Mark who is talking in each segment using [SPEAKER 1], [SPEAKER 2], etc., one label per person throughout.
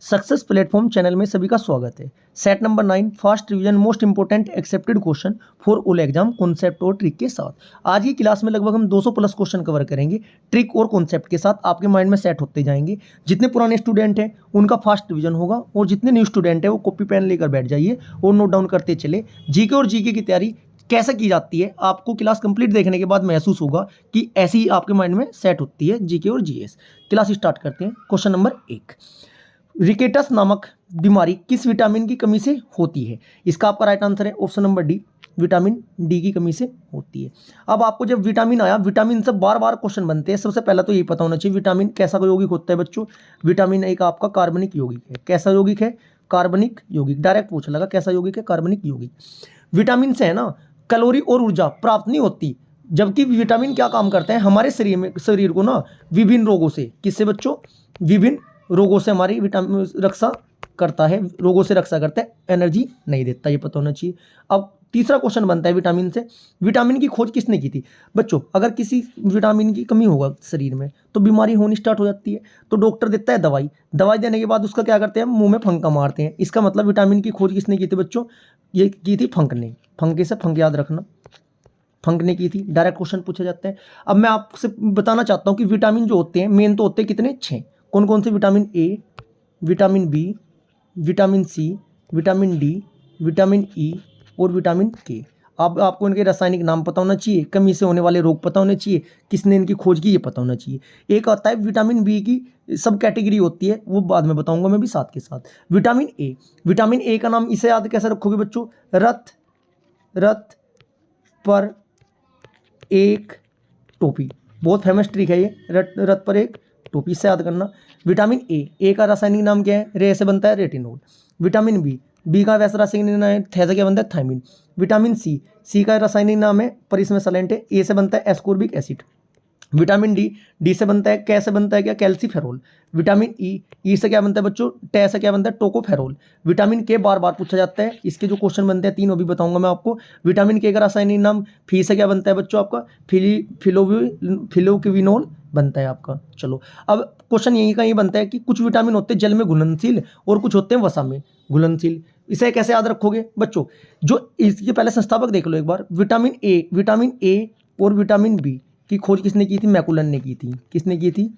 [SPEAKER 1] Success platform channel में सभी का स्वागत है। Set number 9 fast revision most important accepted question for all exam concept और ट्रिक के साथ आज की क्लास में लगभग हम 200 प्लस क्वेश्चन कवर करेंगे। ट्रिक और कॉन्सेप्ट के साथ आपके माइंड में सेट होते जाएंगे। जितने पुराने स्टूडेंट हैं उनका फास्ट रिवीजन होगा और जितने न्यू स्टूडेंट हैं वो कॉपी पेन लेकर बैठ जाइए और नोट डाउन करते चले। जीके और जीके की तैयारी कैसे की जाती है आपको क्लास कंप्लीट देखने के बाद महसूस होगा कि ऐसी ही आपके माइंड में सेट होती है जीके और जीएस। क्लास स्टार्ट करते हैं। क्वेश्चन नंबर 1, रिकेटस नामक बीमारी किस विटामिन की कमी से होती है? इसका आपका राइट आंसर है option number D, vitamin D की कमी से होती है। अब आपको जब विटामिन आया, विटामिन से बार बार क्वेश्चन बनते हैं। सबसे पहला तो यही पता होना चाहिए विटामिन कैसा यौगिक होता है बच्चों। विटामिन ए का आपका कार्बनिक यौगिक है। कैसा यौगिक है? कार्बनिक यौगिक। डायरेक्ट पूछ लगा कैसा यौगिक है? कार्बनिक यौगिक। विटामिन से है ना कैलोरी और ऊर्जा प्राप्त नहीं होती, जबकि विटामिन क्या काम करते हैं हमारे शरीर को ना विभिन्न रोगों से, किससे बच्चों? विभिन्न रोगों से हमारी विटामिन रक्षा करता है, रोगों से रक्षा करता है, एनर्जी नहीं देता, ये पता होना चाहिए। अब तीसरा क्वेश्चन बनता है विटामिन से, विटामिन की खोज किसने की थी? बच्चों अगर किसी विटामिन की कमी होगा शरीर में तो बीमारी होनी स्टार्ट हो जाती है, तो डॉक्टर देता है दवाई। दवाई देने के बाद उसका क्या करते हैं? मुंह में फंका मारते हैं। इसका मतलब विटामिन की खोज किसने की थी बच्चों? ये की थी फंक ने। फंके से फंक याद रखना, फंक ने की थी। डायरेक्ट क्वेश्चन पूछे जाते हैं। अब मैं आपसे बताना चाहता हूँ कि विटामिन जो होते हैं मेन तो होते हैं कितने? 6। कौन कौन से? Vitamin A, vitamin B, vitamin C, vitamin D, vitamin E और विटामिन के। अब आपको इनके रासायनिक नाम पता होना चाहिए, कमी से होने वाले रोग पता होने चाहिए, किसने इनकी खोज की ये पता होना चाहिए। एक आता है विटामिन बी की सब कैटेगरी होती है, वो बाद में बताऊंगा मैं भी साथ के साथ। विटामिन ए, विटामिन ए का नाम इसे याद कैसे रखोगे बच्चों? रथ पर एक टोपी, बहुत फेमस ट्रिक है ये। रथ पर एक टोपी से याद करना। विटामिन ए का रासायनिक नाम क्या है? रे से बनता है रेटिनोल। विटामिन बी का वैसा रासायनिक नाम है, थे से क्या बनता है? थायमिन। विटामिन सी का रासायनिक नाम है पर इसमें सलेंट है, ए से बनता है एस्कॉर्बिक एसिड। विटामिन डी से बनता है, कैसे बनता है क्या? कैल्सीफेरोल। विटामिन ई से क्या बनता है बच्चों? टे से क्या बनता है? टोकोफेरोल। विटामिन के बार बार पूछा जाता है, इसके जो क्वेश्चन बनते हैं 3 वो भी बताऊंगा मैं आपको। विटामिन के का रासायनिक नाम फी से क्या बनता है बच्चों आपका? फिलोक्विनोल बनता है आपका। चलो अब क्वेश्चन यही का ये बनता है कि कुछ विटामिन होते हैं जल में घुलनशील और कुछ होते हैं वसा में घुलनशील। इसे कैसे याद रखोगे बच्चों? जो इसके पहले संस्थापक देख लो एक बार। विटामिन ए और विटामिन बी की खोज किसने की थी? मैकुलन ने की थी। किसने की थी?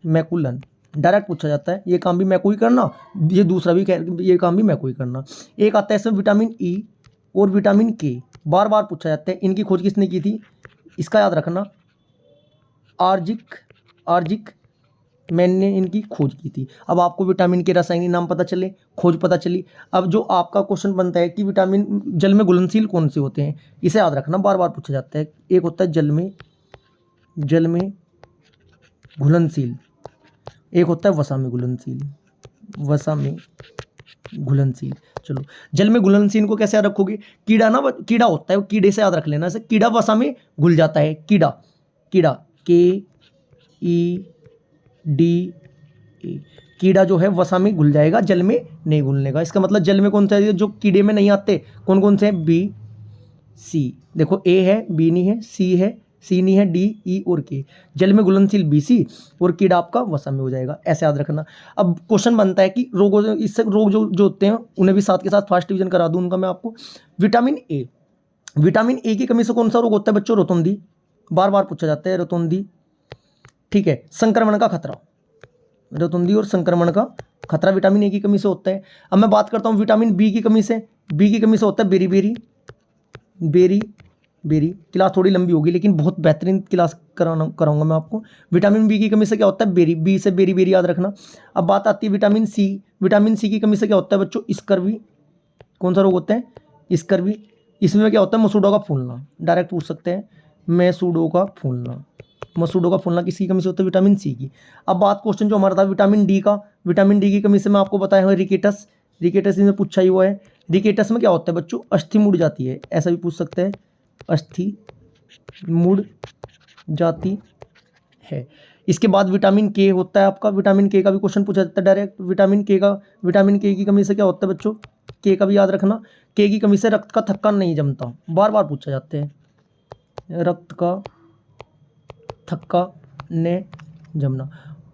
[SPEAKER 1] मैकुलन। डायरेक्ट पूछा जाता है, ये काम भी मैको ही करना, ये दूसरा भी ये काम भी मैको ही करना। एक आता है इसमें विटामिन ई और विटामिन के, बार बार पूछा जाता है, इनकी खोज किसने की थी? इसका याद रखना, आर्जिक मैंने इनकी खोज की थी। अब आपको विटामिन के रासायनिक नाम पता चले, खोज पता चली। अब जो आपका क्वेश्चन बनता है कि विटामिन जल में घुलनशील कौन से होते हैं, इसे याद रखना, बार बार पूछा जाता है। एक होता है जल में घुलनशील, एक होता है वसा में घुलनशील। चलो जल में घुलनशील को कैसे याद रखोगे? कीड़ा ना, कीड़ा होता है, कीड़े से याद रख लेना। ऐसे कीड़ा वसा में घुल जाता है। कीड़ा KEDA, कीड़ा जो है वसा में घुल जाएगा, जल में नहीं घुलने का। इसका मतलब जल में कौन सा है जो कीड़े में नहीं आते? कौन कौन से हैं? B C. देखो ए है, बी नहीं है, सी है, सी नहीं है, डी ई और के। जल में घुलनशील BC और कीड़ा आपका वसा में हो जाएगा, ऐसे याद रखना। अब क्वेश्चन बनता है कि रोगों, इससे रोग जो होते हैं उन्हें भी साथ के साथ फास्ट डिवीजन करा दूं उनका मैं आपको। विटामिन ए की कमी से कौन सा रोग होता है बच्चों? रोतुंदी, बार बार पूछा जाता है, रोतुंदी। ठीक है, संक्रमण का खतरा, रोतुंदी और संक्रमण का खतरा विटामिन ए की कमी से होता है। अब मैं बात करता हूँ विटामिन बी की कमी से। बी की कमी से होता है बेरी। क्लास थोड़ी लंबी होगी लेकिन बहुत बेहतरीन क्लास कराऊंगा मैं आपको। विटामिन बी की कमी से क्या होता है? बेरी। बी से बेरी याद रखना। अब बात आती है विटामिन सी की कमी से क्या होता है बच्चों? स्कर्वी। कौन सा रोग होता है? स्कर्वी। इसमें क्या होता है? मसूड़ों का फूलना। डायरेक्ट पूछ सकते हैं, मसूड़ों का फूलना किसकी कमी से होता है? विटामिन सी की। अब बात क्वेश्चन जो हमारा था विटामिन डी की कमी से मैं आपको बताया हूँ रिकेटस इसमें पूछा ही हुआ है। रिकेटस में क्या होता है बच्चों? अस्थि मुड़ जाती है, ऐसा भी पूछ सकते हैं, अस्थि मुड़ जाती है। इसके बाद विटामिन के होता है आपका। विटामिन के का भी क्वेश्चन पूछा जाता है डायरेक्ट। विटामिन के की कमी से क्या होता है बच्चों? के का भी याद रखना, के की कमी से रक्त का थक्का नहीं जमता, बार बार पूछा जाते हैं, रक्त का थक्का ने जमना।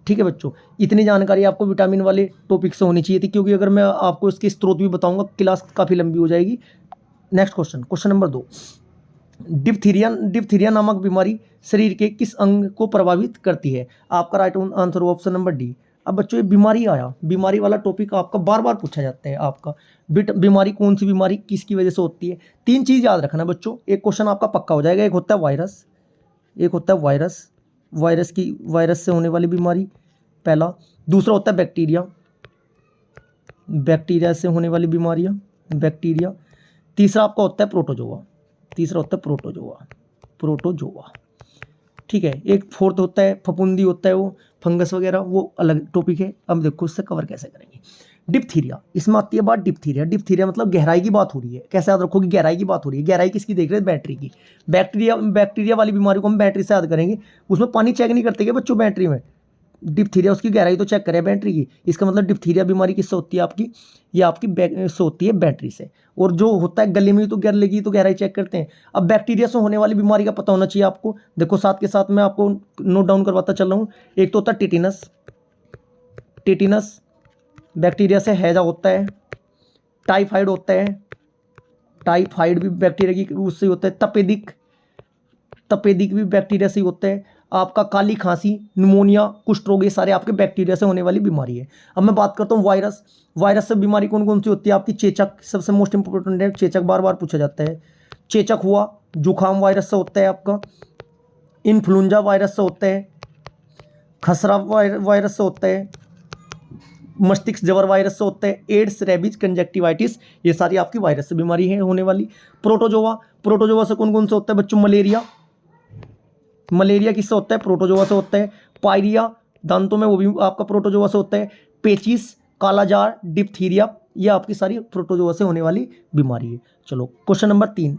[SPEAKER 1] ठीक है बच्चों, इतनी जानकारी आपको विटामिन वाले टॉपिक से होनी चाहिए थी, क्योंकि अगर मैं आपको इसके स्रोत भी बताऊंगा क्लास काफ़ी लंबी हो जाएगी। Next question, question number 2, diphtheria नामक बीमारी शरीर के किस अंग को प्रभावित करती है? आपका right answer option number D. अब बच्चों ये बीमारी आया, बीमारी वाला टॉपिक आपका बार बार पूछा जाता है आपका, बीमारी कौन सी बीमारी किसकी वजह से होती है? 3 चीज़ याद रखना बच्चों, एक क्वेश्चन आपका पक्का हो जाएगा। एक होता है वायरस, एक होता है वायरस से होने वाली बीमारी पहला। दूसरा होता है बैक्टीरिया से होने वाली बीमारियाँ, बैक्टीरिया। तीसरा आपका होता है प्रोटोजोआ। ठीक है, एक फोर्थ होता है फफूंदी होता है, वो फंगस वगैरह, वो अलग टॉपिक है। अब देखो उससे कवर कैसे करेंगे। डिप्थीरिया, इसमें आती है बात डिप्थीरिया मतलब गहराई की बात हो रही है। कैसे याद रखोगे? गहराई की बात हो रही है। गहराई किसकी देख रहे हैं? बैटरी की। बैक्टीरिया वाली बीमारी को हम बैटरी से याद करेंगे। उसमें पानी चेक नहीं करते क्या बच्चों बैटरी में? डिप्थीरिया उसकी गहराई तो चेक करें बैटरी की। इसका मतलब डिप्थीरिया बीमारी किससे होती है आपकी? ये आपकी से होती है बैटरी से। और जो होता है गले में तो गले की तो गहराई चेक करते हैं। अब बैक्टीरिया से होने वाली बीमारी का पता होना चाहिए आपको। देखो साथ के साथ मैं आपको नोट डाउन करवाता चल रहा हूँ। एक तो होता है टिटिनस बैक्टीरिया से हैजा होता है। टाइफाइड होता है, टाइफाइड भी बैक्टीरिया की उससे होता है। तपेदिक भी बैक्टीरिया से ही होता है। आपका काली खांसी, निमोनिया, कुष्ठ रोग, ये सारे आपके बैक्टीरिया से होने वाली बीमारी है। अब मैं बात करता हूँ वायरस से बीमारी कौन कौन सी होती है आपकी? चेचक सबसे मोस्ट इंपॉर्टेंट है। चेचक बार बार पूछा जाता है। चेचक हुआ, जुखाम वायरस से होता है आपका। इन्फ्लुएंजा वायरस से होता है। खसरा वायरस से होता है। मस्तिष्क ज्वर वायरस से होता है। एड्स, रेबीज, कंजक्टिवाइटिस, ये सारी आपकी वायरस से बीमारी है होने वाली। प्रोटोजोआ से कौन कौन से होता है बच्चों? मलेरिया किससे होता है? प्रोटोजोआ से होता है। पायरिया दांतों में, वो भी आपका प्रोटोजोआ से होता है। पेचिस, कालाजार, डिप्थीरिया, ये आपकी सारी प्रोटोजोआ से होने वाली बीमारी है। चलो क्वेश्चन नंबर 3,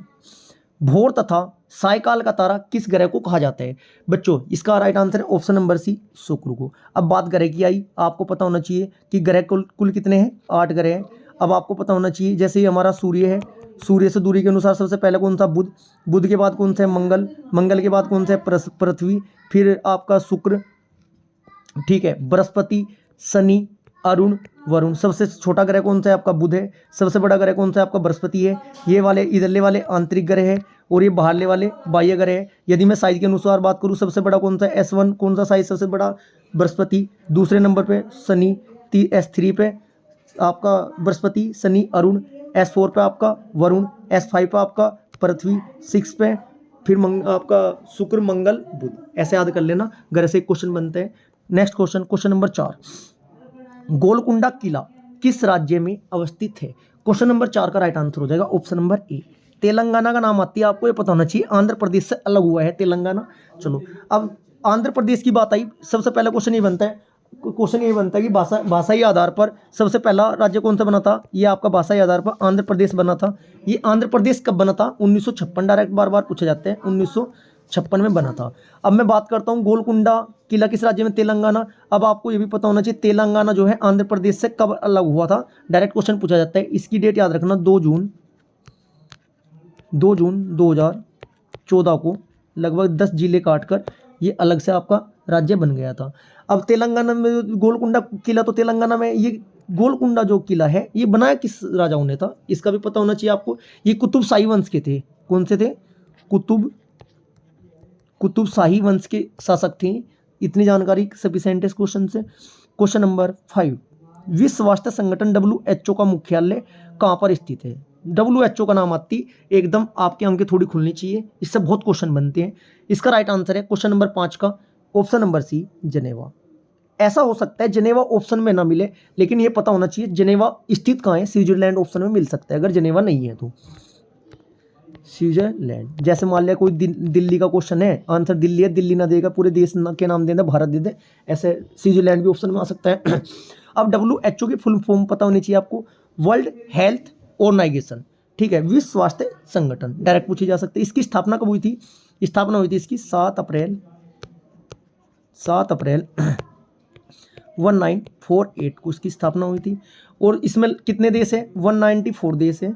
[SPEAKER 1] भोर तथा सायकाल का तारा किस ग्रह को कहा जाता है? बच्चों इसका राइट आंसर है ऑप्शन नंबर सी, शुक्र को। अब बात ग्रह की आई, आपको पता होना चाहिए कि ग्रह कुल कितने हैं? 8 ग्रह हैं। अब आपको पता होना चाहिए, जैसे ही हमारा सूर्य है, सूर्य से दूरी के अनुसार सबसे पहले कौन सा? बुध के बाद कौन सा है? मंगल के बाद कौन सा है? पृथ्वी, फिर आपका शुक्र, ठीक है, बृहस्पति, शनि, अरुण, वरुण। सबसे छोटा ग्रह कौन सा है? आपका बुध है। सबसे बड़ा ग्रह कौन सा है? आपका बृहस्पति है। ये वाले इधरले वाले आंतरिक ग्रह है और ये बाहरले वाले बाह्य ग्रह है। यदि मैं साइज के अनुसार बात करूँ, सबसे बड़ा कौन सा है? S1, कौन सा साइज सबसे बड़ा? बृहस्पति। दूसरे नंबर पे शनि, S3 पे आपका बृहस्पति, शनि, अरुण। S4 पे आपका वरुण। S5 पे आपका पृथ्वी। 6 पे फिर आपका शुक्र, मंगल, बुध। ऐसे याद कर लेना, ग्रह से एक क्वेश्चन बनते हैं। Next question, question number 4, Golconda किला किस राज्य में अवस्थित है? क्वेश्चन नंबर 4 का राइट आंसर हो जाएगा ऑप्शन नंबर ए, तेलंगाना का नाम आती है। आपको ये पता होना चाहिए, आंध्र प्रदेश से अलग हुआ है तेलंगाना। चलो अब आंध्र प्रदेश की बात आई, सबसे पहला क्वेश्चन ये बनता है कि भाषाई आधार पर सबसे पहला राज्य कौन सा बना था? ये आपका भाषाई आधार पर आंध्र प्रदेश बना था। ये आंध्र प्रदेश कब बना था? 1956, डायरेक्ट बार बार पूछे जाते हैं, 1956 में बना था। अब मैं बात करता हूँ गोलकुंडा किला किस राज्य में? तेलंगाना। अब आपको ये भी पता होना चाहिए तेलंगाना जो है आंध्र प्रदेश से कब अलग हुआ था? डायरेक्ट क्वेश्चन पूछा जाता है। इसकी डेट याद रखना, 2 जून 2014 को लगभग 10 जिले काटकर ये अलग से आपका राज्य बन गया था। अब तेलंगाना में गोलकुंडा किला, तो तेलंगाना में ये गोलकुंडा जो किला है ये बनाया किस राजाओं ने था? इसका भी पता होना चाहिए आपको। ये कुतुब शाही वंश के थे। कौन से थे? कुतुब शाही वंश के शासक थे। इतनी जानकारी सफिशिएंट है इस क्वेश्चन से। क्वेश्चन नंबर 5, विश्व स्वास्थ्य संगठन WHO का मुख्यालय कहाँ पर स्थित है? WHO का नाम आती एकदम आपके अंक थोड़ी खुलनी चाहिए, इससे बहुत क्वेश्चन बनते हैं। इसका राइट आंसर है क्वेश्चन नंबर 5 का ऑप्शन नंबर सी, जेनेवा। ऐसा हो सकता है जेनेवा ऑप्शन में ना मिले, लेकिन ये पता होना चाहिए जेनेवा स्थित कहाँ है। स्विट्जरलैंड ऑप्शन में मिल सकता है अगर जेनेवा नहीं है तो। स्विट्जरलैंड, जैसे मान लिया कोई दिल्ली का क्वेश्चन है, आंसर दिल्ली है, दिल्ली ना देगा, पूरे देश के नाम दे दे, भारत दे दे, ऐसे स्विट्जरलैंड भी ऑप्शन में आ सकता है। अब WHO की फुल फॉर्म पता होनी चाहिए आपको, वर्ल्ड हेल्थ ऑर्गेनाइजेशन, ठीक है, विश्व स्वास्थ्य संगठन, डायरेक्ट पूछी जा सकती है। इसकी स्थापना कब हुई थी? स्थापना हुई थी इसकी 7 अप्रैल 1948 को इसकी स्थापना हुई थी। और इसमें कितने देश है? 194 देश है,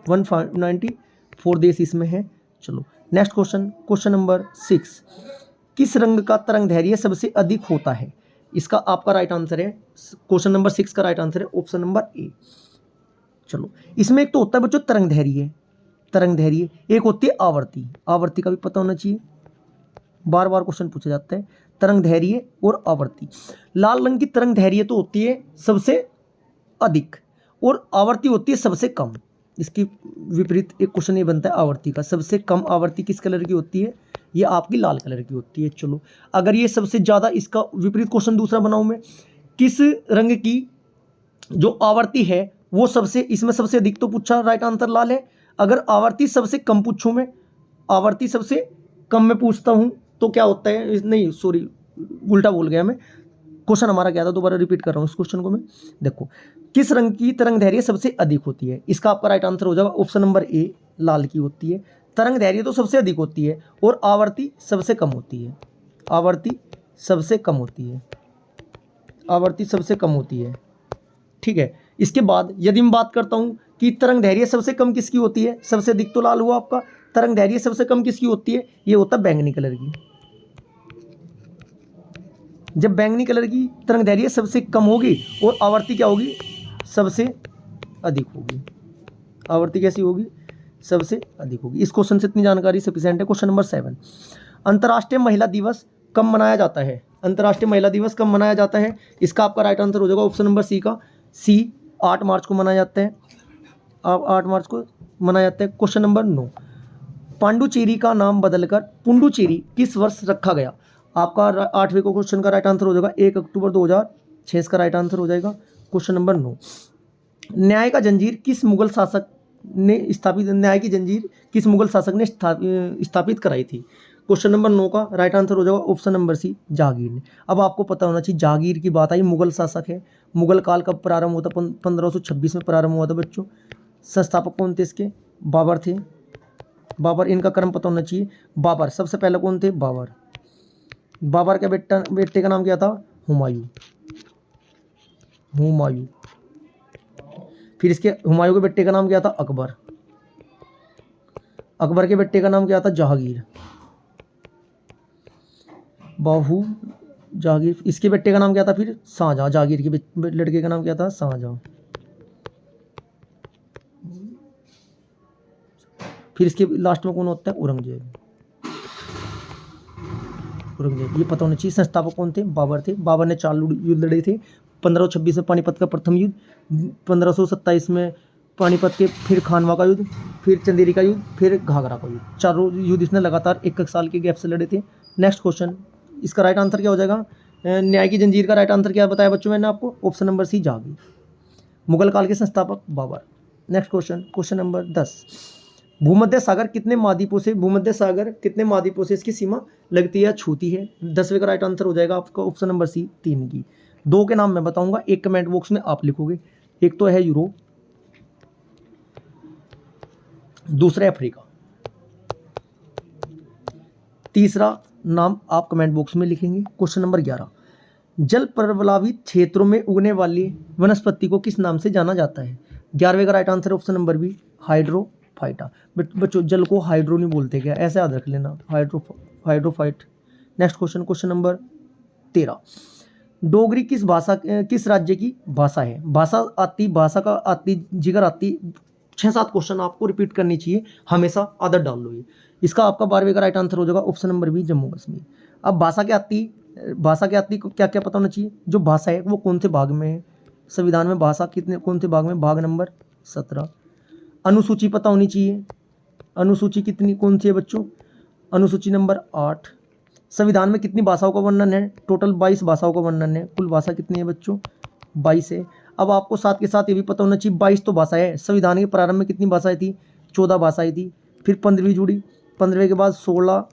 [SPEAKER 1] 194 देश इसमें है। चलो नेक्स्ट क्वेश्चन, क्वेश्चन नंबर 6, किस रंग का तरंग दैर्घ्य सबसे अधिक होता है? इसका आपका राइट आंसर है, क्वेश्चन नंबर 6 का राइट आंसर है ऑप्शन नंबर ए। चलो, इसमें एक तो होता है बच्चों तरंग धैर्य, तरंग धैर्य, एक होती है आवर्ती, आवर्ती का भी पता होना चाहिए, बार बार क्वेश्चन पूछे जाते हैं, तरंग धैर्य और आवर्ती। लाल रंग की तरंग धैर्य तो होती है सबसे अधिक और आवर्ती होती है सबसे कम। इसकी विपरीत एक क्वेश्चन ये बनता है आवर्ती का, सबसे कम आवर्ती किस कलर की होती है, ये आपकी लाल कलर की होती है। चलो, अगर ये सबसे ज़्यादा, इसका विपरीत क्वेश्चन दूसरा बनाऊं मैं, किस रंग की जो आवर्ती है वो सबसे, इसमें सबसे अधिक तो पूछा, राइट आंसर लाल है। अगर आवर्ती सबसे कम पूछूं मैं, आवर्ती सबसे कम में पूछता हूं तो क्या होता है, नहीं सॉरी उल्टा बोल गया मैं, क्वेश्चन हमारा क्या था, दोबारा रिपीट कर रहा हूँ इस क्वेश्चन को मैं। देखो, किस रंग की तरंग धैर्य सबसे अधिक होती है, इसका आपका राइट आंसर हो जाएगा ऑप्शन नंबर ए, लाल की होती है। तरंग धैर्य तो सबसे अधिक होती है और आवर्ती सबसे कम होती है, आवर्ती सबसे कम होती है, आवर्ती सबसे कम होती है, ठीक है। इसके बाद यदि मैं बात करता हूं कि तरंग धैर्य सबसे कम किसकी होती है, सबसे अधिक तो लाल हुआ आपका, तरंग धैर्य सबसे कम किसकी होती है, ये होता है बैंगनी कलर की। जब बैंगनी कलर की तरंग धैर्य सबसे कम होगी और आवर्ती क्या होगी, सबसे अधिक होगी, आवर्ती कैसी होगी, सबसे अधिक होगी। इस क्वेश्चन से इतनी जानकारी सफिशिएंट है। क्वेश्चन नंबर 7, अंतर्राष्ट्रीय महिला दिवस कब मनाया जाता है, अंतर्राष्ट्रीय महिला दिवस कब मनाया जाता है, इसका आपका राइट आंसर हो जाएगा ऑप्शन नंबर सी का, सी 8 मार्च को मनाया जाता है, अब 8 मार्च को मनाया जाता है। क्वेश्चन नंबर 9, पांडुचेरी का नाम बदलकर पुंडुचेरी किस वर्ष रखा गया, आपका 8वें को क्वेश्चन का राइट आंसर हो जाएगा 1 अक्टूबर 2006, इसका राइट आंसर हो जाएगा क्वेश्चन नंबर 9। न्याय का जंजीर किस मुगल शासक ने स्थापित, न्याय की जंजीर किस मुगल शासक ने स्थापित कराई थी, क्वेश्चन नंबर 9 का राइट आंसर हो जाएगा ऑप्शन नंबर सी, जहांगीर ने। अब आपको पता होना चाहिए जहांगीर की बात आई, मुगल शासक है, मुगल काल कब प्रारंभ हुआ था, 1526 में प्रारंभ हुआ था बच्चों। संस्थापक कौन थे इसके, बाबर थे, बाबर, इनका क्रम पता होना चाहिए। बाबर सबसे पहले कौन थे, बाबर, बाबर के बेटे का नाम क्या था, हुमायूं, हुमायूं। फिर इसके हुमायूं के बेटे का नाम क्या था, अकबर, अकबर के बेटे का नाम क्या था, जहांगीर, बाहू जहांगीर। इसके बेटे का नाम क्या था फिर, शाहजहां, जहांगीर के लड़के का नाम क्या था, शाहजहां। फिर इसके लास्ट में कौन होता है, औरंगजेब, औरंगजेब, ये पता होना चाहिए। संस्थापक कौन थे, बाबर थे, बाबर ने 4 युद्ध लड़े थे, 1526 में पानीपत का प्रथम युद्ध, 1527 में पानीपत के, फिर खानवा का युद्ध, फिर चंदेरी का युद्ध, फिर घाघरा का युद्ध, 4 युद्ध इसने लगातार 1 साल के गैप से लड़े थे। नेक्स्ट क्वेश्चन, इसका राइट आंसर क्या हो जाएगा, न्याय की जंजीर का राइट आंसर क्या बताया बच्चों मैंने आपको, option number C, Jahangir. Mughal काल के संस्थापक Babur. Next question, question number 10, भूमध्य सागर कितने महाद्वीपों से, भूमध्य सागर कितने महाद्वीपों से इसकी सीमा लगती है, छूती है, 10वें का राइट आंसर हो जाएगा आपका ऑप्शन नंबर सी, 3 की। 2 के नाम मैं बताऊंगा, एक कमेंट बॉक्स में आप लिखोगे, एक तो है यूरोप, दूसरा अफ्रीका, तीसरा नाम आप कमेंट बॉक्स में लिखेंगे। क्वेश्चन नंबर 11, जल प्रभावित क्षेत्रों में उगने वाली वनस्पति को किस नाम से जाना जाता है, 11वें का right answer option number B, hydrophyta. बच्चों जल को हाइड्रो नहीं बोलते क्या, ऐसे याद रख लेना, hydrophyte. Next question, question number 13, Dogri किस भाषा, किस राज्य की भाषा है, भाषा का आती जिगर आती, 6-7 क्वेश्चन आपको रिपीट करनी चाहिए, हमेशा आदत डाल लो ये। इसका आपका 12वें का राइट आंसर हो जाएगा option number B, Jammu Kashmir. अब भाषा के आती को क्या क्या पता होना चाहिए, जो भाषा है वो कौन से भाग में है, संविधान में भाषा कितने कौन से भाग में, भाग नंबर 17। अनुसूची पता होनी चाहिए, अनुसूची कितनी कौन सी है बच्चों, अनुसूची नंबर 8। संविधान में कितनी भाषाओं का वर्णन है, टोटल 22 भाषाओं का वर्णन है, कुल भाषा कितनी है बच्चों, 22 है। अब आपको साथ के साथ ये भी पता होना चाहिए 22 तो भाषाएं है, संविधान के प्रारंभ में कितनी भाषाएं थी, 14 भाषाएं थी, फिर 15वीं जुड़ी, 15वें के बाद 16,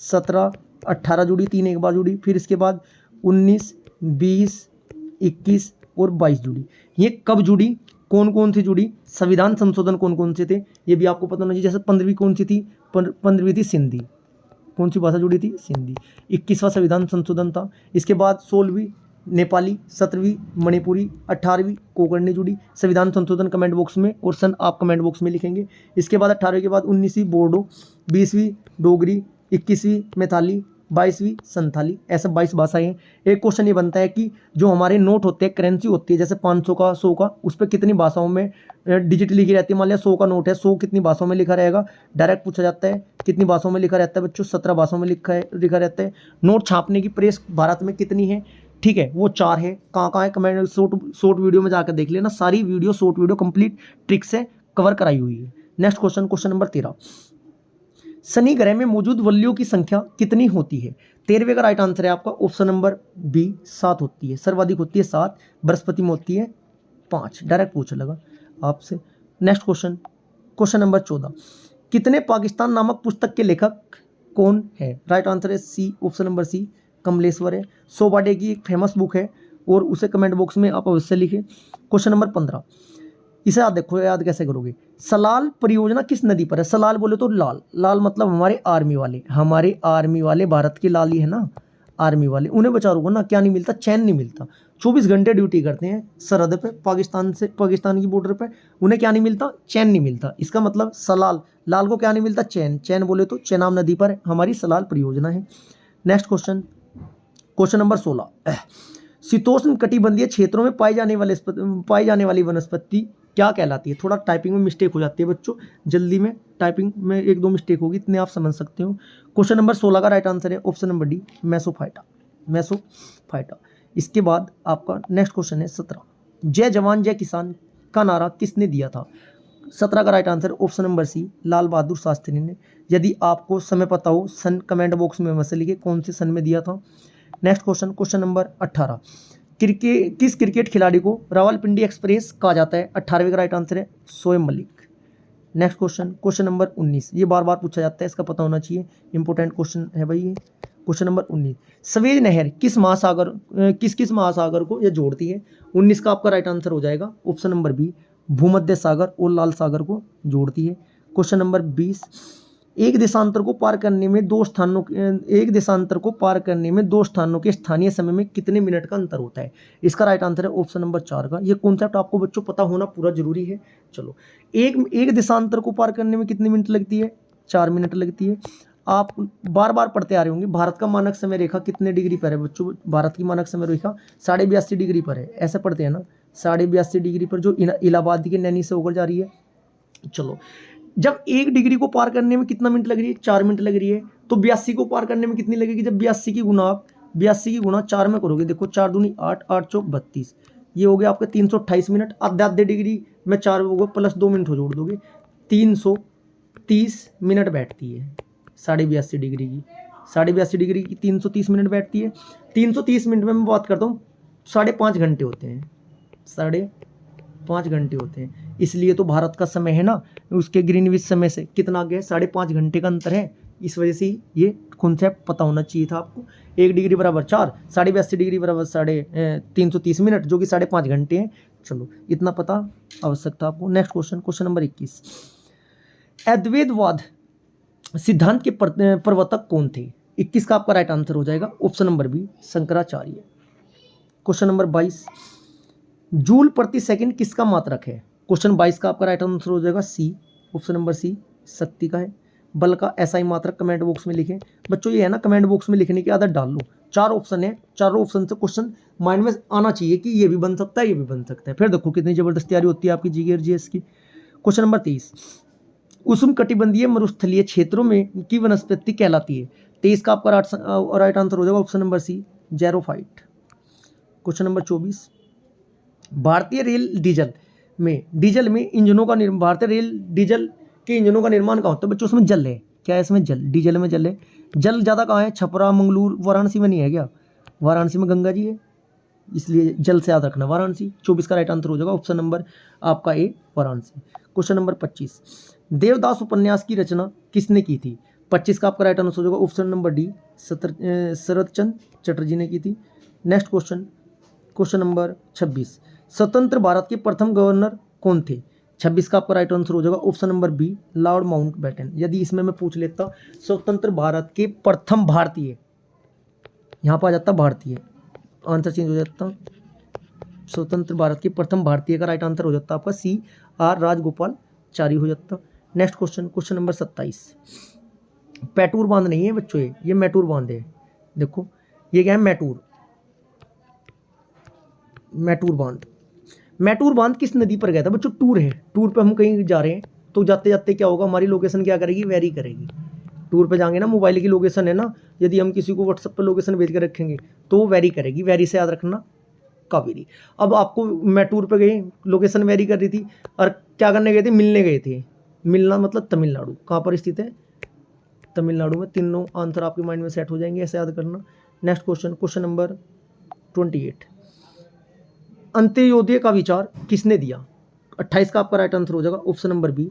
[SPEAKER 1] 17, 18 जुड़ी, 3 एक बार जुड़ी, फिर इसके बाद 19, 20, 21 और 22 जुड़ी। ये कब जुड़ी, कौन कौन सी जुड़ी, संविधान संशोधन कौन कौन से थे, ये भी आपको पता होना चाहिए। जैसे 15वीं कौन सी थी, 15वीं थी सिंधी, कौन सी भाषा जुड़ी थी, सिंधी। 21वां संविधान संशोधन था। इसके बाद 16वीं नेपाली, 17वीं मणिपुरी, 18वीं कोंकणी जुड़ी। संविधान संशोधन कमेंट बॉक्स में और सन आप कमेंट बॉक्स में लिखेंगे। इसके बाद 18वीं के बाद 19वीं बोडो, 20वीं डोगरी, 21वीं मैथाली, 22वीं संथाली, ऐसे 22 भाषाएं हैं। एक क्वेश्चन ये बनता है कि जो हमारे नोट होते हैं, करेंसी होती है जैसे 500 का, 100 का, उस पर कितनी भाषाओं में डिजिट लिखी रहती है। मान लिया 100 का नोट है, 100 कितनी भाषाओं में लिखा रहेगा, डायरेक्ट पूछा जाता है। कितनी भाषाओं में लिखा रहता है बच्चों? 17 भाषाओं में लिखा रहता है। नोट छापने की प्रेस भारत में कितनी है? ठीक है, वो 4 है। कहाँ है? कमेंट शॉर्ट वीडियो में जाकर देख लेना, सारी video short video complete trick से कवर कराई हुई है। Next question, question number 13, Shani ग्रह में मौजूद वल्लियों की संख्या कितनी होती है? 13वें का राइट आंसर है आपका ऑप्शन नंबर बी, 7 होती है। सर्वाधिक होती है 7, बृहस्पति में होती है 5। डायरेक्ट पूछ लगा आपसे। नेक्स्ट क्वेश्चन, क्वेश्चन नंबर 14, कितने पाकिस्तान नामक पुस्तक के लेखक कौन है? राइट आंसर है सी, ऑप्शन नंबर सी, कमलेश्वर है। सोबाडे की एक फेमस बुक है और उसे कमेंट बॉक्स में आप अवश्य लिखें। क्वेश्चन नंबर 15, इसे याद देखो, याद कैसे करोगे? सलाल परियोजना किस नदी पर है? सलाल बोले तो लाल, लाल मतलब हमारे आर्मी वाले भारत के लाल ही है ना, आर्मी वाले। उन्हें बेचारों को ना क्या नहीं मिलता? चैन नहीं मिलता। 24 घंटे ड्यूटी करते हैं सरहद पे, पाकिस्तान की बॉर्डर पे, उन्हें क्या नहीं मिलता? चैन नहीं मिलता। इसका मतलब सलाल, लाल को क्या नहीं मिलता? चैन। चैन बोले तो चेनाब नदी पर हमारी सलाल परियोजना है। नेक्स्ट क्वेश्चन, क्वेश्चन नंबर 16, शीतोष्ण कटिबंधीय क्षेत्रों में पाई जाने वाली वनस्पति क्या कहलाती है? थोड़ा टाइपिंग में मिस्टेक हो जाती है बच्चों, जल्दी में टाइपिंग में 1-2 मिस्टेक होगी, इतने आप समझ सकते हो। क्वेश्चन नंबर 16 का राइट आंसर है ऑप्शन नंबर डी, मेसोफाइटा। इसके बाद आपका नेक्स्ट क्वेश्चन है 17, जय जवान जय किसान का नारा किसने दिया था? 17 का right answer option number C, Lal Bahadur Shastri ने। यदि आपको समय पता हो सन कमेंट बॉक्स में वैसे लिखे कौन से सन में दिया था। नेक्स्ट क्वेश्चन, क्वेश्चन नंबर 18, किस क्रिकेट खिलाड़ी को रावलपिंडी एक्सप्रेस कहा जाता है? 18वें का राइट आंसर है Shoaib Malik. Next question, question number 19, ये बार बार पूछा जाता है, इसका पता होना चाहिए, इंपॉर्टेंट क्वेश्चन है भाई ये। क्वेश्चन नंबर 19, सवेज नहर किस महासागर को ये जोड़ती है? 19 का आपका राइट आंसर हो जाएगा ऑप्शन नंबर बी, भूमध्य सागर और लाल सागर को जोड़ती है। क्वेश्चन नंबर 20, एक देशांतर को पार करने में दो स्थानों के स्थानीय समय में कितने मिनट का अंतर होता है? इसका राइट आंसर है ऑप्शन नंबर 4 का। ये कॉन्सेप्ट आपको बच्चों पता होना पूरा जरूरी है। चलो, एक देशांतर को पार करने में कितनी मिनट लगती है? 4 मिनट लगती है। आप बार बार पढ़ते आ रहे होंगे, भारत का मानक समय रेखा कितने डिग्री पर है बच्चों? भारत की मानक समय रेखा 82.5 डिग्री पर है, ऐसे पढ़ते हैं ना, 82.5 डिग्री पर, जो इलाहाबाद के नैनी से होकर जा रही है। चलो, जब 1 डिग्री को पार करने में कितना मिनट लग रही है? 4 मिनट लग रही है। तो 82 को पार करने में कितनी लगेगी? जब 82 की गुणा 4 में करोगे, देखो 4 दूनी 8, 8 चौक 32, ये हो गया आपका 328 मिनट। आधे डिग्री में 4 होगा प्लस 2 मिनट हो जोड़ दोगे, 330 मिनट बैठती है 82.5 डिग्री की। 82.5 डिग्री की 330 मिनट बैठती है। 330 मिनट में मैं बात करता हूँ 5.5 घंटे होते हैं, 5.5 घंटे होते हैं। इसलिए तो भारत का समय है ना, उसके ग्रीनविच समय से कितना आगे है? 5.5 घंटे का अंतर है। इस वजह से ये कॉन्सेप्ट पता होना चाहिए था आपको। 1 डिग्री बराबर 4, 82.5 डिग्री बराबर 330 मिनट, जो कि 5.5 घंटे हैं। चलो, इतना पता आवश्यक था आपको। नेक्स्ट क्वेश्चन, क्वेश्चन नंबर 21, अद्वैतवाद सिद्धांत के प्रवर्तक कौन थे? 21 का आपका राइट आंसर हो जाएगा option number B, Shankaracharya. Question number 22, joule प्रति सेकंड किसका मात्रक है? क्वेश्चन 22 का आपका राइट आंसर हो जाएगा सी, ऑप्शन नंबर सी, शक्ति का है। बल का ऐसा ही मात्रक कमेंट बॉक्स में लिखें बच्चों। ये है ना, कमेंट बॉक्स में लिखने की आदत डाल लो। 4 ऑप्शन है, चारों ऑप्शन से क्वेश्चन माइंड में आना चाहिए कि ये भी बन सकता है, ये भी बन सकता है। फिर देखो कितनी जबरदस्त तैयारी होती है आपकी जीके और जीएस की। क्वेश्चन नंबर 23, उष्ण कटिबंधीय मरुस्थलीय क्षेत्रों में की वनस्पति कहलाती है? 23 का आपका राइट आंसर हो जाएगा option number C, xerophyte. Question number 24, भारतीय रेल डीजल में इंजनों का भारतीय रेल डीजल के इंजनों का निर्माण कहाँ होता है बच्चों? उसमें जल है, क्या है इसमें? जल, डीजल में जल है। जल ज़्यादा कहाँ है? छपरा, मंगलूर, वाराणसी में नहीं है क्या? वाराणसी में गंगा जी है, इसलिए जल से याद रखना वाराणसी। 24 का राइट आंसर हो जाएगा ऑप्शन नंबर आपका ए, वाराणसी। क्वेश्चन नंबर 25, देवदास उपन्यास की रचना किसने की थी? 25 का आपका राइट आंसर हो जाएगा ऑप्शन नंबर डी, शरद चंद्र चटर्जी ने की थी। नेक्स्ट क्वेश्चन, क्वेश्चन नंबर 26, स्वतंत्र भारत के प्रथम गवर्नर कौन थे? 26 का आपका राइट आंसर हो जाएगा option number B, lord Mountbatten. यदि इसमें मैं पूछ लेता स्वतंत्र भारत के प्रथम भारतीय, यहाँ पर आ जाता भारतीय, आंसर चेंज हो जाता, स्वतंत्र भारत के प्रथम भारतीय का राइट आंसर हो जाता आपका सी, आर राजगोपालाचारी हो जाता। नेक्स्ट क्वेश्चन, क्वेश्चन नंबर 27, पैटूर बांध नहीं है बच्चों, ये मैटूर बांध है। देखो ये क्या है, मैटूर, मैटूर बांध। मैटूर बांध किस नदी पर गया था बच्चों? टूर है, टूर पे हम कहीं जा रहे हैं तो जाते जाते क्या होगा, हमारी लोकेशन क्या करेगी, वेरी करेगी। टूर पे जाएंगे ना, मोबाइल की लोकेशन है ना, यदि हम किसी को व्हाट्सएप पर लोकेशन भेज के रखेंगे तो वो वेरी करेगी, वेरी से याद रखना कावेरी। अब आपको, मैं टूर पे गई, लोकेशन वेरी कर रही थी और क्या करने गए थे, मिलने गए थे। मिलना मतलब तमिलनाडु, कहाँ पर स्थित है, तमिलनाडु में। तीनों आंसर आपके माइंड में सेट हो जाएंगे, ऐसे याद करना। Next question, question number 28, Antyodaya का विचार किसने दिया? 28 का आपका राइट आंसर हो जाएगा option number B,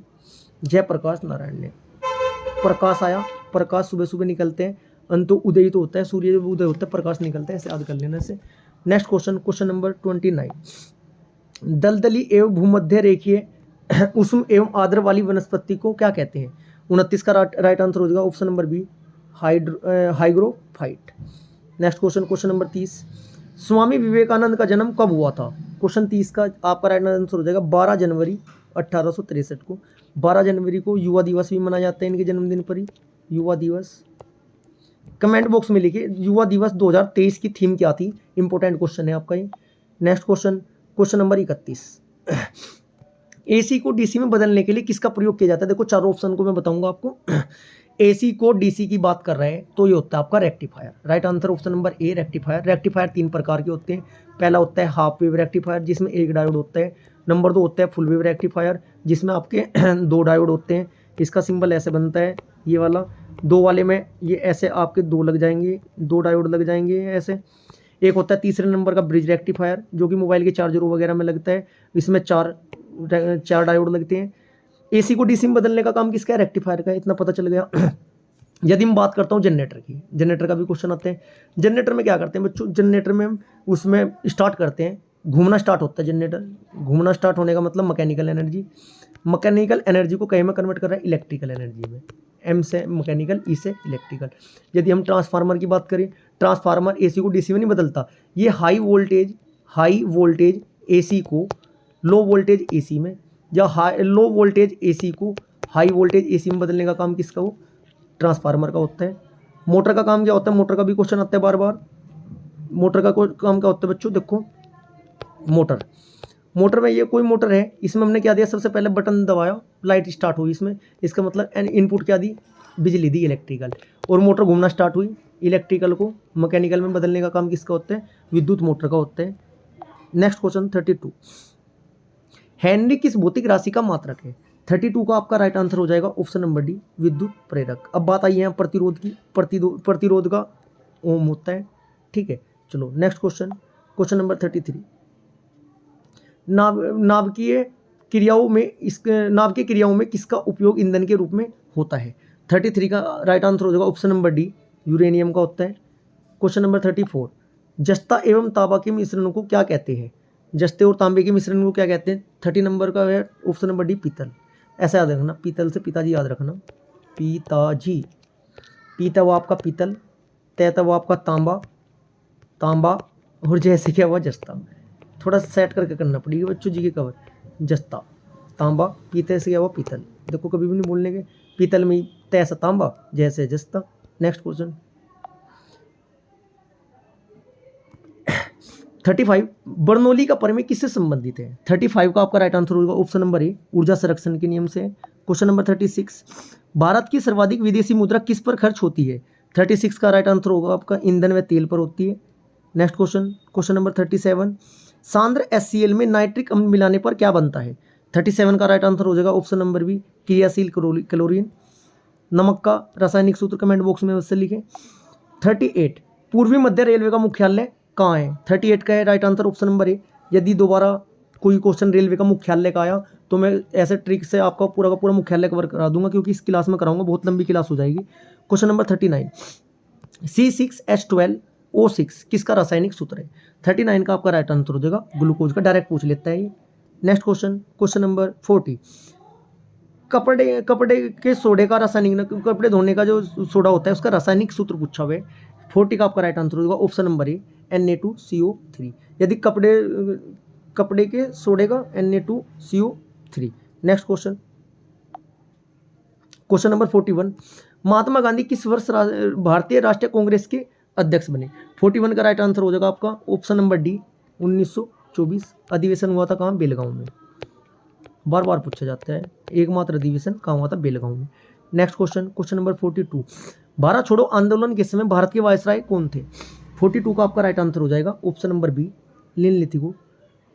[SPEAKER 1] Jayaprakash Narayan ने। प्रकाश आया, प्रकाश सुबह सुबह निकलते हैं, अंतो उदय तो होता है, सूर्य जब उदय होता है प्रकाश निकलता है, ऐसे याद कर लेना से। नेक्स्ट क्वेश्चन, क्वेश्चन नंबर 29, दलदली एवं भूमध्य रेखीय उष्ण एवं आर्द्र वाली वनस्पति को क्या कहते हैं? 29 का राइट आंसर हो जाएगा option number B, hygrophyte. Next question, question number 30, Swami Vivekananda का जन्म कब हुआ था? क्वेश्चन 30 का आपका राइट आंसर हो जाएगा 12 जनवरी 1863 को। 12 जनवरी को युवा दिवस भी मनाया जाता है इनके जन्मदिन पर ही, युवा दिवस। कमेंट बॉक्स में लिखिए युवा दिवस 2023 की थीम क्या थी, इंपॉर्टेंट क्वेश्चन है आपका ये। Next question, question number 31, AC को डीसी में बदलने के लिए किसका प्रयोग किया जाता है? देखो चारों ऑप्शन को मैं बताऊंगा आपको। एसी को डीसी की बात कर रहे हैं तो ये होता है आपका rectifier. Right answer option number A, rectifier. Rectifier 3 प्रकार के होते हैं। पहला होता है हाफ वेव रेक्टिफायर जिसमें एक डायोड होता है। नंबर 2 होता है फुल वेव रेक्टिफायर जिसमें आपके 2 डायोड होते हैं। इसका सिंबल ऐसे बनता है, ये वाला। 2 वाले में ये ऐसे आपके 2 लग जाएंगे, 2 डायोड लग जाएंगे ऐसे। एक होता है तीसरे नंबर का ब्रिज रेक्टिफायर जो कि मोबाइल के चार्जरों वगैरह में लगता है, इसमें 4 डायोड लगते हैं। एसी को डीसी में बदलने का काम किसका है? रेक्टिफायर का, इतना पता चल गया। यदि मैं बात करता हूँ जनरेटर की, जनरेटर का भी क्वेश्चन आते हैं। जनरेटर में क्या करते हैं बच्चों? जनरेटर में हम उसमें स्टार्ट करते हैं, घूमना स्टार्ट होता है जनरेटर। घूमना स्टार्ट होने का मतलब मैकेनिकल एनर्जी, मैकेनिकल एनर्जी को कहीं में कन्वर्ट कर रहा है इलेक्ट्रिकल एनर्जी में। एम से मैकेनिकल, ई से इलेक्ट्रिकल। यदि हम ट्रांसफार्मर की बात करें, ट्रांसफार्मर एसी को डीसी में नहीं बदलता, ये हाई वोल्टेज एसी को लो वोल्टेज एसी में, या लो वोल्टेज एसी को हाई वोल्टेज एसी में बदलने का काम किसका हो? ट्रांसफार्मर का होता है। मोटर का काम क्या होता है? मोटर का भी क्वेश्चन आता है बार बार। मोटर का काम क्या होता है बच्चों? देखो मोटर में, ये कोई मोटर है, इसमें हमने क्या दिया, सबसे पहले बटन दबाया, लाइट स्टार्ट हुई इसमें। इसका मतलब इनपुट क्या दी? बिजली दी, इलेक्ट्रिकल। और मोटर घूमना स्टार्ट हुई, इलेक्ट्रिकल को मैकेनिकल में बदलने का काम किसका होता है? विद्युत मोटर का होता है। नेक्स्ट क्वेश्चन 32, हेनरी किस भौतिक राशि का मात्रक है? 32 का आपका राइट आंसर हो जाएगा ऑप्शन नंबर डी, विद्युत प्रेरक। अब बात आई है प्रतिरोध की। प्रतिरोध का ओम होता है, ठीक है। चलो नेक्स्ट क्वेश्चन, क्वेश्चन नंबर 33, नाभिकीय क्रियाओं में किसका उपयोग ईंधन के रूप में होता है? 33 का राइट आंसर हो जाएगा ऑप्शन नंबर डी, यूरेनियम का होता है। क्वेश्चन नंबर 34, जस्ता एवं तांबा के मिश्रण को क्या कहते हैं? जस्ते और तांबे के मिश्रण को क्या कहते हैं? 30 नंबर का है ऑप्शन नंबर डी, पीतल। ऐसा याद रखना, पीतल से पिताजी याद रखना, पिताजी। पीता वो आपका पीतल, तैता वो आपका तांबा, और जैसे क्या हुआ जस्ता। थोड़ा सेट करके करना पड़ेगी बच्चों जी के कवर। जस्ता, तांबा, पीते से क्या हुआ पीतल। देखो कभी भी नहीं बोलने के, पीतल में तैसा तांबा, जैसे जस्ता। नेक्स्ट क्वेश्चन 35, बर्नौली का प्रमेय किससे संबंधित है? 35 का आपका राइट आंसर होगा ऑप्शन नंबर ए, ऊर्जा संरक्षण के नियम से। क्वेश्चन नंबर 36, भारत की सर्वाधिक विदेशी मुद्रा किस पर खर्च होती है? 36 का राइट आंसर होगा आपका ईंधन व तेल पर होती है। Next question, question number 37, सांद्र HCl में नाइट्रिक अम्ल मिलाने पर क्या बनता है? 37 का राइट आंसर हो जाएगा ऑप्शन नंबर बी, क्रियाशील क्लोरीन। नमक का रासायनिक सूत्र कमेंट बॉक्स में उससे लिखें। 38, पूर्वी मध्य रेलवे का मुख्यालय कहाँ है? 38 का है right answer option number A. यदि दोबारा कोई क्वेश्चन रेलवे का मुख्यालय का आया तो मैं ऐसे ट्रिक से आपका पूरा का पूरा मुख्यालय कवर करा दूंगा, क्योंकि इस क्लास में कराऊंगा, बहुत लंबी क्लास हो जाएगी। क्वेश्चन नंबर 39, C6H12O6 किसका रासायनिक सूत्र है? 39 का आपका राइट आंसर हो जाएगा ग्लूकोज का। डायरेक्ट पूछ लेता है ये। नेक्स्ट क्वेश्चन, क्वेश्चन नंबर 40, कपड़े के सोडे का रासायनिक, कपड़े धोने का जो सोडा होता है उसका रासायनिक सूत्र पूछा हुआ है। 40 का आपका राइट आंसर होगा ऑप्शन नंबर ए, Na2CO3। यदि कपड़े के सोडे का Na2CO3। Next question, question number 41, Mahatma Gandhi किस वर्ष भारतीय राष्ट्रीय कांग्रेस के अध्यक्ष बने। 41 का राइट आंसर हो जाएगा आपका ऑप्शन नंबर डी 1924। अधिवेशन हुआ था कहाँ? बेलगांव में। बार बार पूछा जाता है, एकमात्र अधिवेशन कहाँ हुआ था? बेलगांव में। Next question, question number 42। Bharat छोड़ो आंदोलन के समय भारत के वायसराय कौन थे? 42 का आपका राइट आंसर हो जाएगा ऑप्शन नंबर बी लिन लिथिगो।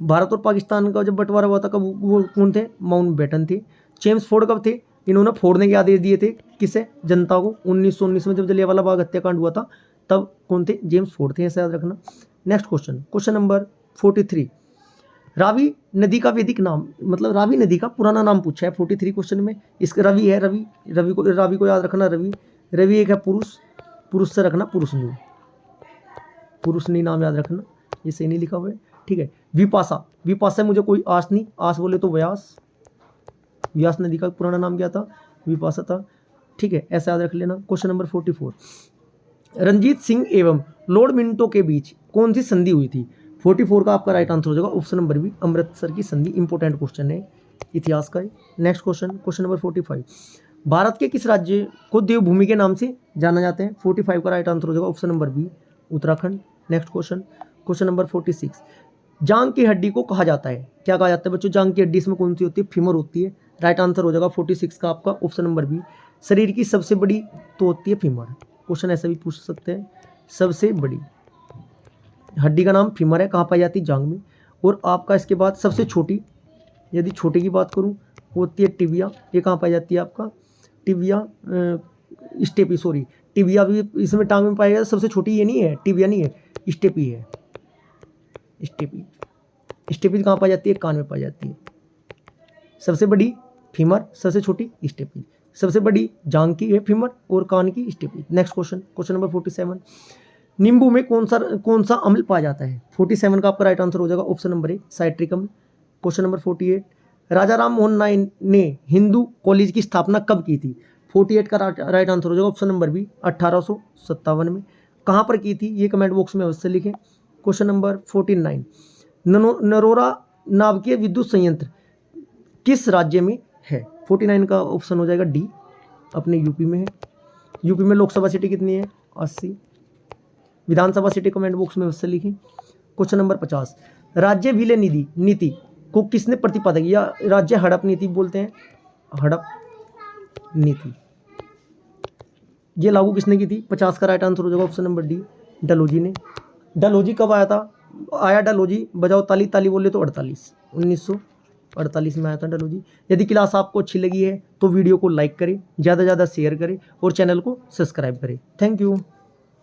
[SPEAKER 1] भारत और पाकिस्तान का जब बंटवारा हुआ था कब, वो कौन थे? माउंटबेटन थे। चेम्सफोर्ड कब थे? इन्होंने फोड़ने के आदेश दिए थे किसे? जनता को। 1919 में जब जलियांवाला बाग हत्याकांड हुआ था तब कौन थे? जेम्स फोर्ड थे, ऐसा याद रखना। Next question, question number 43। Ravi नदी का वैदिक नाम, मतलब रावी नदी का पुराना नाम पूछा है 43 क्वेश्चन में। इसका रवि है, रावी को याद रखना। रवि एक है पुरुष, पुरुष से रखना पुरुषनी, पुरुषनी नाम याद रखना, ये सही नहीं लिखा हुआ है, ठीक है। विपाशा मुझे कोई आस नहीं, आस बोले तो व्यास नदी का पुराना नाम क्या था? विपाशा था, ठीक है, ऐसा याद रख लेना। Question number 44। रंजीत सिंह एवं लॉर्ड मिंटो के बीच कौन सी संधि हुई थी? 44 का आपका राइट आंसर हो जाएगा ऑप्शन नंबर बी अमृतसर की संधि। इंपॉर्टेंट क्वेश्चन है इतिहास का। Next question, question number 45। Bharat के किस राज्य को देवभूमि के नाम से जाना जाता है? 45 का राइट आंसर हो जाएगा option number B Uttarakhand. Next question, question number 46। जांग की हड्डी को कहा जाता है, क्या कहा जाता है बच्चों? जांग की हड्डी इसमें कौन सी होती है? फीमर होती है। राइट आंसर हो जाएगा 46 का आपका ऑप्शन नंबर बी। शरीर की सबसे बड़ी तो होती है फीमर। क्वेश्चन ऐसा भी पूछ सकते हैं, सबसे बड़ी हड्डी का नाम फीमर है, कहाँ पाई जाती है? जांग में। और आपका इसके बाद सबसे छोटी, यदि छोटे की बात करूँ, वो होती है टिबिया। ये कहाँ पाई जाती है? आपका टिबिया स्टेपी, सॉरी टिबिया भी इसमें टांग में पाया जाता है। सबसे छोटी ये नहीं है, टिबिया नहीं है, स्टेपी है। स्टेपी कहाँ पाई जाती है? कान में पाई जाती है। सबसे बड़ी फीमर, सबसे छोटी स्टेपी। सबसे बड़ी जांग की है फीमर और कान की steppe. Next question, question number 47। नींबू में कौन सा अम्ल पाया जाता है? 47 का आपका राइट आंसर हो जाएगा ऑप्शन नंबर ए साइट्रिक अम्ल। Question number 48। राजा राम मोहन राय ने हिंदू कॉलेज की स्थापना कब की थी? 48 का राइट आंसर हो जाएगा ऑप्शन नंबर बी 1857 में। कहाँ पर की थी? ये कमेंट बॉक्स में अवश्य लिखें। Question number 49। नरोरा नाभिकीय विद्युत संयंत्र किस राज्य में है? 49 का ऑप्शन हो जाएगा डी, अपने यूपी में है। यूपी में लोकसभा सीटें कितनी है? 80। विधानसभा सीटें कमेंट बॉक्स में अवश्य लिखें। Question number 50। राज्य विलय नीति को किसने प्रतिपादित किया? राज्य हड़प नीति बोलते हैं, हड़प नीति, ये लागू किसने की थी? 50 का राइट आंसर हो जाएगा ऑप्शन नंबर डी डलहौजी ने। डलहौजी कब आया था? आया डलहौजी, बजाओ ताली, ताली बोले तो 1948 में आया था डलहौजी। यदि क्लास आपको अच्छी लगी है तो वीडियो को लाइक करें, ज़्यादा से ज़्यादा शेयर करें और चैनल को सब्सक्राइब करें। Thank you.